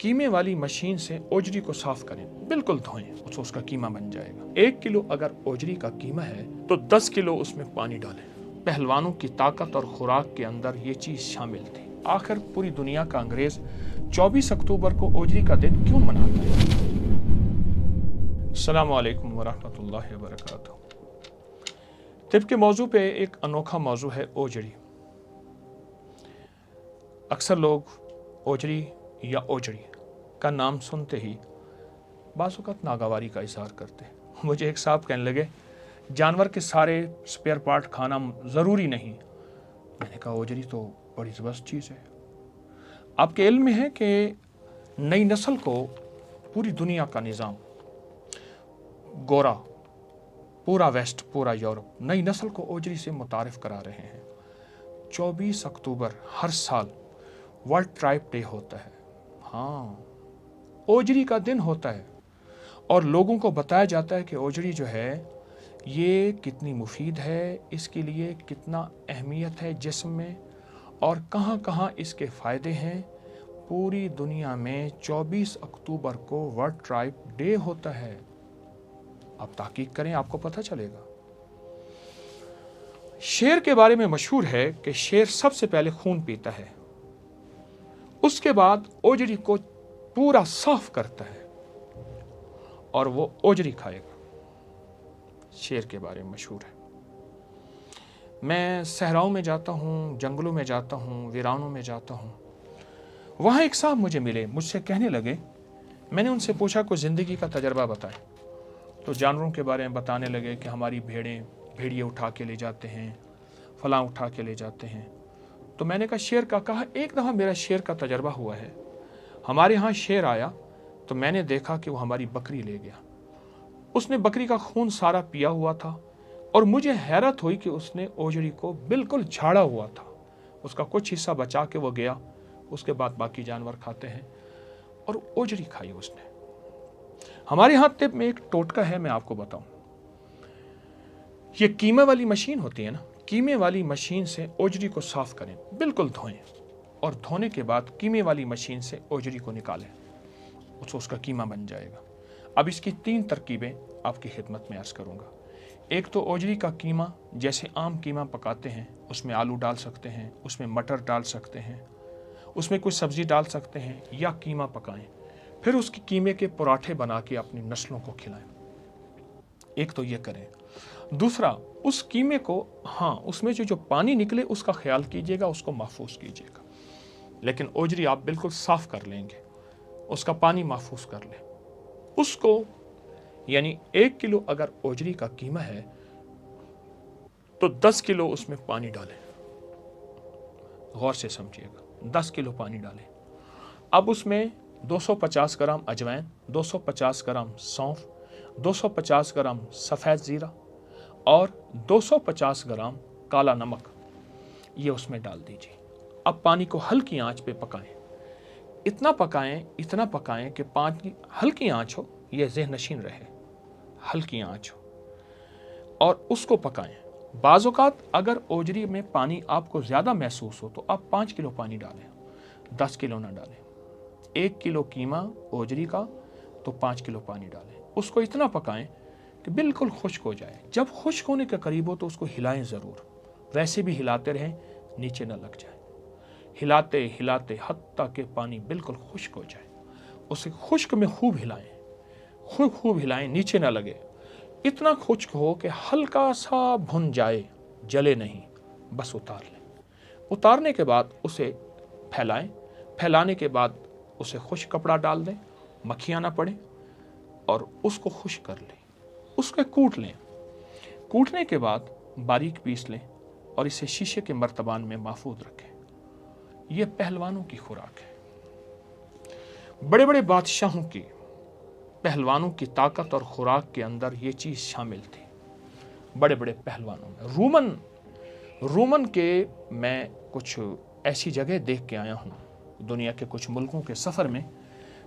कीमे वाली मशीन से ओजरी को साफ करें, बिल्कुल धोएं, तो उसका कीमा बन जाएगा। 1 किलो अगर ओजरी का कीमा है तो 10 किलो उसमें पानी डालें। पहलवानों की ताकत और खुराक के अंदर ये चीज शामिल थी। आखिर पूरी दुनिया का अंग्रेज 24 अक्टूबर को ओजरी का दिन क्यों मनाता है? अस्सलामु अलैकुम वरहमतुल्लाहि वबरकातुहू। तिब के मौजू पे एक अनोखा मौजू है ओजरी। अक्सर लोग ओजरी या ओजड़ी का नाम सुनते ही बाज़ औक़ात नागवारी का इज़हार करते हैं। मुझे एक साहब कहने लगे जानवर के सारे स्पेयर पार्ट खाना ज़रूरी नहीं। मैंने कहा ओजरी तो बड़ी ज़बरदस्त चीज़ है। आपके इल्म में है कि नई नस्ल को पूरी दुनिया का निज़ाम, गोरा, पूरा वेस्ट, पूरा यूरोप नई नस्ल को ओजरी से मुतारिफ करा रहे हैं। 24 अक्टूबर हर साल वर्ल्ड ट्राइब डे होता है। हाँ, ओजरी का दिन होता है और लोगों को बताया जाता है कि ओजरी जो है ये कितनी मुफीद है, इसके लिए कितना अहमियत है जिस्म में और कहाँ कहाँ इसके फ़ायदे हैं। पूरी दुनिया में 24 अक्टूबर को वर्ल्ड ट्राइब डे होता है। आप तहकीक करें, आपको पता चलेगा। शेर के बारे में मशहूर है कि शेर सबसे पहले खून पीता है, उसके बाद ओजरी को पूरा साफ करता है और वो ओजरी खाएगा। शेर के बारे में मशहूर है। मैं सहराओं में जाता हूँ, जंगलों में जाता हूँ, वीरानों में जाता हूँ। वहाँ एक साहब मुझे मिले, मुझसे कहने लगे, मैंने उनसे पूछा कोई ज़िंदगी का तजर्बा बताएं। तो जानवरों के बारे में बताने लगे कि हमारी भेड़िए उठा के ले जाते हैं, फलां उठा के ले जाते हैं। तो मैंने कहा शेर का, कहा एक दफ़ा मेरा शेर का तजर्बा हुआ है। हमारे यहाँ शेर आया तो मैंने देखा कि वो हमारी बकरी ले गया। उसने बकरी का खून सारा पिया हुआ था और मुझे हैरत हुई कि उसने ओजरी को बिल्कुल झाड़ा हुआ था। उसका कुछ हिस्सा बचा के वो गया, उसके बाद बाकी जानवर खाते हैं और ओजरी खाई उसने। हमारे यहाँ तिब में एक टोटका है, मैं आपको बताऊं। ये कीमे वाली मशीन होती है ना, कीमे वाली मशीन से ओजरी को साफ करें, बिल्कुल धोएं और धोने के बाद कीमे वाली मशीन से ओजरी को निकालें, तो उसका कीमा बन जाएगा। अब इसकी 3 तरकीबें आपकी खिदमत में अर्ज़ करूँगा। एक तो ओजरी का कीमा, जैसे आम कीमा पकाते हैं, उसमें आलू डाल सकते हैं, उसमें मटर डाल सकते हैं, उसमें कोई सब्ज़ी डाल सकते हैं या कीमा पकाएं, फिर उसके कीमे के पराठे बना के अपनी नस्लों को खिलाएं। एक तो ये करें। दूसरा, उस कीमे को, हाँ, उसमें जो पानी निकले उसका ख्याल कीजिएगा, उसको महफूज कीजिएगा। लेकिन ओजरी आप बिल्कुल साफ कर लेंगे, उसका पानी महफूज कर लें। उसको यानी 1 किलो अगर ओजरी का कीमा है तो 10 किलो उसमें पानी डालें। गौर से समझिएगा, 10 किलो पानी डालें। अब उसमें 250 ग्राम अजवाइन, 250 ग्राम सौंफ, 250 ग्राम सफ़ेद ज़ीरा और 250 ग्राम काला नमक, ये उसमें डाल दीजिए। अब पानी को हल्की आंच पे पकाएं। इतना पकाएं कि पानी हल्की आंच हो, यह ज़हन नशीन रहे, हल्की आंच हो और उसको पकाएं। बाज़ औक़ात अगर ओजरी में पानी आपको ज़्यादा महसूस हो तो आप 5 किलो पानी डालें, 10 किलो ना डालें। 1 किलो कीमा ओजरी का तो 5 किलो पानी डालें। उसको इतना पकाएं कि बिल्कुल खुश्क हो जाए। जब खुश्क होने के करीब हो तो उसको हिलाएं ज़रूर, वैसे भी हिलाते रहें, नीचे न लग जाए। हिलाते हिलाते हत्ता कि पानी बिल्कुल खुश्क हो जाए। उसे खुश्क में खूब हिलाएं, नीचे ना लगे। इतना खुश्क हो कि हल्का सा भुन जाए, जले नहीं, बस उतार लें। उतारने के बाद उसे फैलाएं। फैलाने के बाद उसे खुश्क कपड़ा डाल दें, मक्खियाँ ना पड़ें और उसको खुश्क कर लें। उसको कूट लें। कूटने के बाद बारीक पीस लें और इसे शीशे के मर्तबान में महफूज रखें। यह पहलवानों की खुराक है। बड़े बड़े बादशाहों की, पहलवानों की ताकत और खुराक के अंदर ये चीज़ शामिल थी। बड़े बड़े पहलवानों में रोमन के मैं कुछ ऐसी जगह देख के आया हूँ दुनिया के कुछ मुल्कों के सफ़र में,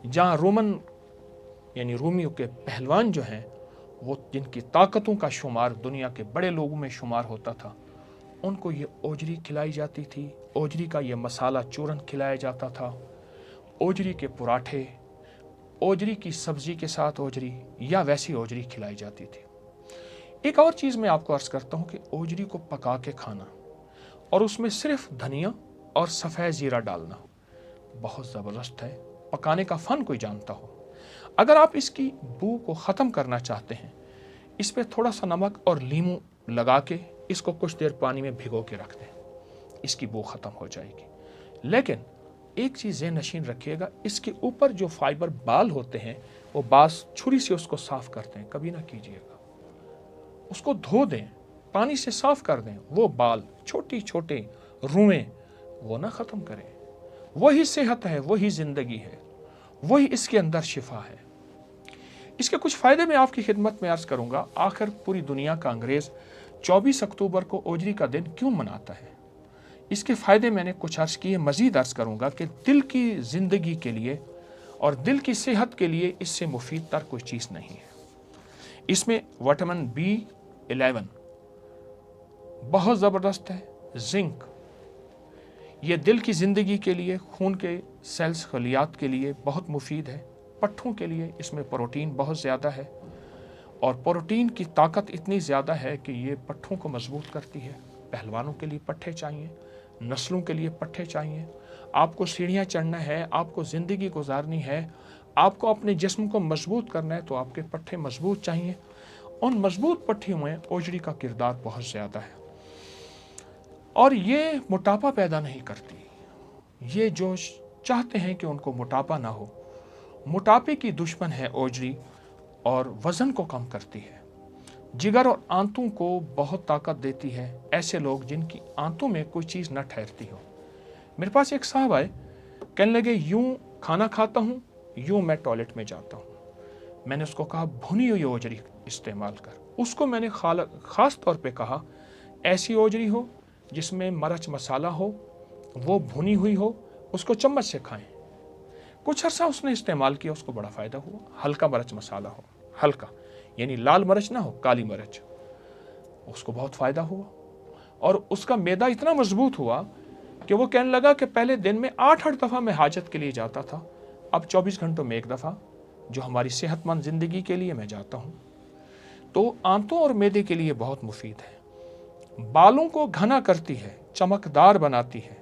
जहाँ रोमन यानी रोमियों के पहलवान जो हैं, वो जिनकी ताकतों का शुमार दुनिया के बड़े लोगों में शुमार होता था, उनको ये ओजरी खिलाई जाती थी। ओजरी का ये मसाला चूरन खिलाया जाता था। ओजरी के पराठे, ओजरी की सब्जी के साथ ओजरी या वैसी ओजरी खिलाई जाती थी। एक और चीज़ मैं आपको अर्ज़ करता हूँ कि ओजरी को पका के खाना और उसमें सिर्फ धनिया और सफ़ेद ज़ीरा डालना बहुत ज़बरदस्त है। पकाने का फ़न कोई जानता हो। अगर आप इसकी बू को ख़त्म करना चाहते हैं, इस पर थोड़ा सा नमक और लीमू लगा के इसको कुछ देर पानी में भिगो के रख दें, इसकी बू ख़त्म हो जाएगी। लेकिन एक चीज़ ज़हन नशीन रखिएगा, इसके ऊपर जो फाइबर बाल होते हैं वो बास छुरी से उसको साफ़ करते हैं, कभी ना कीजिएगा। उसको धो दें, पानी से साफ़ कर दें। वो बाल छोटी छोटे रुएं वो ना ख़त्म करें। वही सेहत है, वही ज़िंदगी है, वही इसके अंदर शिफा है। इसके कुछ फ़ायदे मैं आपकी खिदमत में अर्ज़ करूँगा। आखिर पूरी दुनिया का अंग्रेज़ 24 अक्टूबर को ओजरी का दिन क्यों मनाता है, इसके फ़ायदे मैंने कुछ अर्ज़ किए, मज़ीद अर्ज़ करूँगा कि दिल की ज़िंदगी के लिए और दिल की सेहत के लिए इससे मुफीद तर कोई चीज़ नहीं है। इसमें विटामिन B11 बहुत ज़बरदस्त है। जिंक, ये दिल की ज़िंदगी के लिए, खून के सेल्स खलियात के लिए बहुत मुफीद है। पट्ठों के लिए इसमें प्रोटीन बहुत ज़्यादा है और प्रोटीन की ताकत इतनी ज़्यादा है कि ये पट्ठों को मजबूत करती है। पहलवानों के लिए पट्ठे चाहिए, नस्लों के लिए पट्ठे चाहिए। आपको सीढ़ियाँ चढ़ना है, आपको ज़िंदगी गुजारनी है, आपको अपने जिस्म को मजबूत करना है, तो आपके पट्ठे मजबूत चाहिए। उन मजबूत पट्टियों में ओजरी का किरदार बहुत ज़्यादा है और ये मोटापा पैदा नहीं करती। ये जो चाहते हैं कि उनको मोटापा ना हो, मोटापे की दुश्मन है ओजरी और वज़न को कम करती है। जिगर और आंतों को बहुत ताकत देती है। ऐसे लोग जिनकी आंतों में कोई चीज़ न ठहरती हो। मेरे पास एक साहब आए, कहने लगे यूं खाना खाता हूं, यूं मैं टॉयलेट में जाता हूं। मैंने उसको कहा भुनी हुई ओजरी इस्तेमाल कर। उसको मैंने ख़ास तौर पे कहा ऐसी ओजरी हो जिसमें मिर्च मसाला हो, वो भुनी हुई हो, उसको चम्मच से खाएं। कुछ अर्सा उसने इस्तेमाल किया, उसको बड़ा फ़ायदा हुआ। हल्का मिर्च मसाला हो, हल्का यानी लाल मिर्च ना हो, काली मिर्च, उसको बहुत फ़ायदा हुआ और उसका मैदा इतना मजबूत हुआ कि वो कहने लगा कि पहले दिन में 8-8 दफ़ा मैं हाजत के लिए जाता था, अब 24 घंटों में एक दफ़ा जो हमारी सेहतमंद ज़िंदगी के लिए मैं जाता हूँ। तो आंतों और मैदे के लिए बहुत मुफीद है। बालों को घना करती है, चमकदार बनाती है,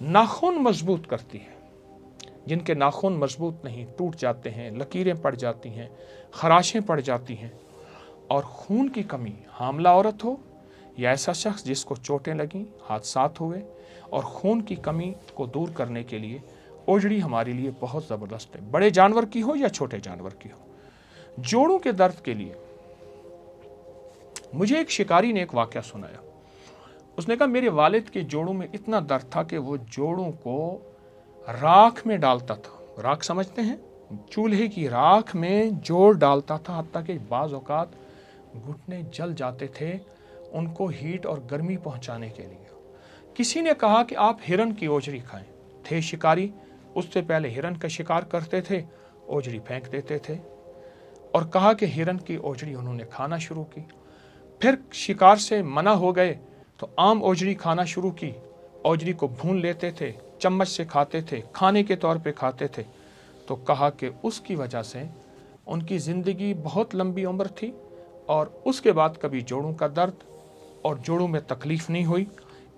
नाखून मजबूत करती है। जिनके नाखून मजबूत नहीं, टूट जाते हैं, लकीरें पड़ जाती हैं, खराशें पड़ जाती हैं। और खून की कमी, हामला औरत हो या ऐसा शख्स जिसको चोटें लगीं, हादसात हुए, और खून की कमी को दूर करने के लिए ओजड़ी हमारे लिए बहुत ज़बरदस्त है। बड़े जानवर की हो या छोटे जानवर की हो। जोड़ों के दर्द के लिए मुझे एक शिकारी ने एक वाक़या सुनाया। उसने कहा मेरे वालिद के जोड़ों में इतना दर्द था कि वो जोड़ों को राख में डालता था। राख समझते हैं, चूल्हे की राख में जोड़ डालता था, हत्ता कि बाज़ औक़ात घुटने जल जाते थे उनको हीट और गर्मी पहुंचाने के लिए। किसी ने कहा कि आप हिरन की ओजरी खाएं। थे शिकारी, उससे पहले हिरन का शिकार करते थे, ओजरी फेंक देते थे और कहा कि हिरन की ओजरी उन्होंने खाना शुरू की। फिर शिकार से मना हो गए तो आम ओजरी खाना शुरू की। ओजरी को भून लेते थे, चम्मच से खाते थे, खाने के तौर पे खाते थे। तो कहा कि उसकी वजह से उनकी ज़िंदगी बहुत लंबी उम्र थी और उसके बाद कभी जोड़ों का दर्द और जोड़ों में तकलीफ़ नहीं हुई।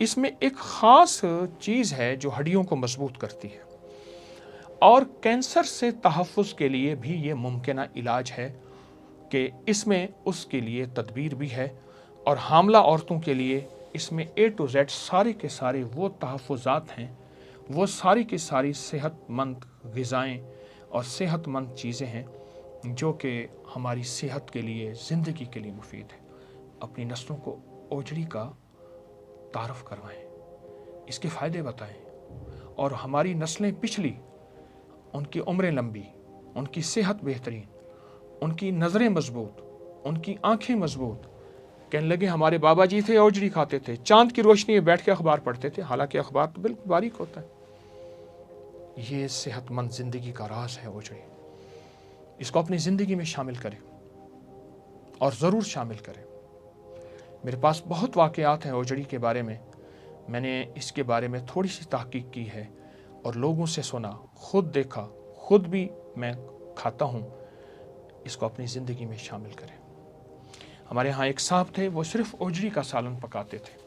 इसमें एक ख़ास चीज़ है जो हड्डियों को मजबूत करती है और कैंसर से तहफ़्फ़ुज़ के लिए भी ये मुमकिन इलाज है कि इसमें उसके लिए तदबीर भी है। और हामला औरतों के लिए इसमें A to Z सारे के सारे वो तहफ़्फ़ुज़ात हैं, वो सारी की सारी सेहतमंद ग़िज़ाएँ और सेहतमंद चीज़ें हैं जो कि हमारी सेहत के लिए, ज़िंदगी के लिए मुफीद है। अपनी नस्लों को ओजरी का तारफ़ करवाएं, इसके फ़ायदे बताएं और हमारी नस्लें पिछली, उनकी उम्रें लंबी, उनकी सेहत बेहतरीन, उनकी नज़रें मजबूत, उनकी आँखें मजबूत। कहने लगे हमारे बाबा जी थे ओजरी खाते थे, चांद की रोशनी में बैठ के अखबार पढ़ते थे, हालांकि अखबार तो बिल्कुल बारीक होता है। ये सेहतमंद ज़िंदगी का राज है ओजरी। इसको अपनी ज़िंदगी में शामिल करें और ज़रूर शामिल करें। मेरे पास बहुत वाक़यात हैं ओजड़ी के बारे में, मैंने इसके बारे में थोड़ी सी तहकीक की है اور لوگوں سے سنا، خود دیکھا، خود بھی میں کھاتا ہوں، اس کو اپنی زندگی میں شامل کریں۔ ہمارے ہاں ایک صاحب تھے، وہ صرف اوجری کا سالن پکاتے تھے۔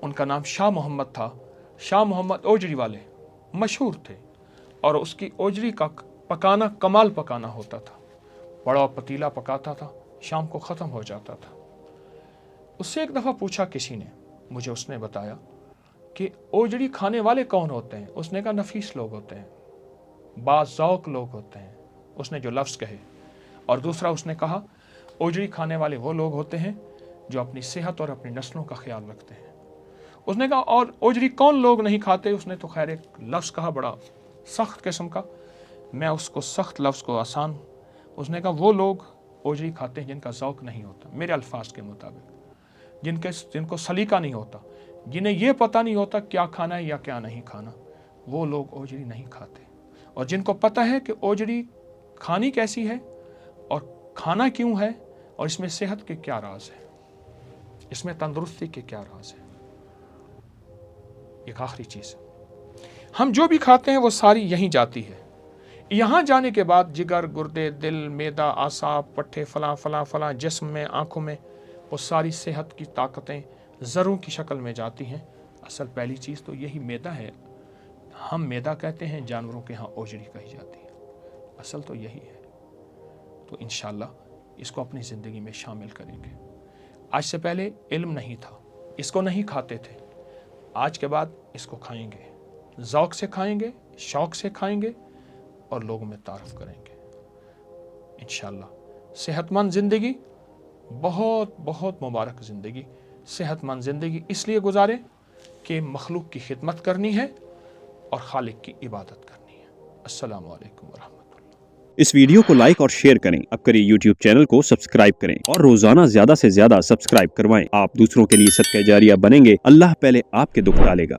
ان کا نام شاہ محمد تھا، شاہ محمد اوجری والے مشہور تھے، اور اس کی اوجری کا پکانا کمال پکانا ہوتا تھا۔ بڑا پتیلا پکاتا تھا، شام کو ختم ہو جاتا تھا۔ اس سے ایک دفعہ پوچھا کسی نے، مجھے اس نے بتایا کہ اوجری کھانے والے کون ہوتے ہیں؟ اس نے کہا نفیس لوگ ہوتے ہیں، باز ذوق لوگ ہوتے ہیں، اس نے جو لفظ کہے۔ اور دوسرا اس نے کہا اوجری کھانے والے وہ لوگ ہوتے ہیں جو اپنی صحت اور اپنی نسلوں کا خیال رکھتے ہیں۔ اس نے کہا اور اوجری کون لوگ نہیں کھاتے؟ اس نے تو خیر ایک لفظ کہا بڑا سخت قسم کا، میں اس کو سخت لفظ کو آسان، اس نے کہا وہ لوگ اوجری کھاتے ہیں جن کا ذوق نہیں ہوتا، میرے الفاظ کے مطابق، جن کو سلیقہ نہیں ہوتا، جنہیں یہ پتہ نہیں ہوتا کیا کھانا ہے یا کیا نہیں کھانا، وہ لوگ اوجری نہیں کھاتے۔ اور جن کو پتہ ہے کہ اوجری کھانی کیسی ہے اور کھانا کیوں ہے، اور اس میں صحت کے کیا راز ہے، اس میں تندرستی کے کیا راز ہے۔ ایک آخری چیز، ہم جو بھی کھاتے ہیں وہ ساری یہیں جاتی ہے۔ یہاں جانے کے بعد جگر، گردے، دل، معدہ، اعصاب، پٹھے، فلاں فلاں فلاں، جسم میں، آنکھوں میں، وہ ساری صحت کی طاقتیں ذروں کی شکل میں جاتی ہیں۔ اصل پہلی چیز تو یہی معدہ ہے، ہم معدہ کہتے ہیں، جانوروں کے ہاں اوجری کہی جاتی ہے، اصل تو یہی ہے۔ تو انشاءاللہ اس کو اپنی زندگی میں شامل کریں گے۔ آج سے پہلے علم نہیں تھا، اس کو نہیں کھاتے تھے، آج کے بعد اس کو کھائیں گے، ذوق سے کھائیں گے، شوق سے کھائیں گے، اور لوگوں میں تعارف کریں گے انشاءاللہ۔ صحت مند زندگی، بہت بہت مبارک زندگی۔ صحت مند زندگی اس لیے گزارے کہ مخلوق کی خدمت کرنی ہے اور خالق کی عبادت کرنی ہے۔ السلام علیکم ورحمۃ اللہ۔ اس ویڈیو کو لائک اور شیئر کریں، اب کریں یوٹیوب چینل کو سبسکرائب کریں، اور روزانہ زیادہ سے زیادہ سبسکرائب کروائیں۔ آپ دوسروں کے لیے صدقہ جاریہ بنیں گے، اللہ پہلے آپ کے دکھ ڈالے گا۔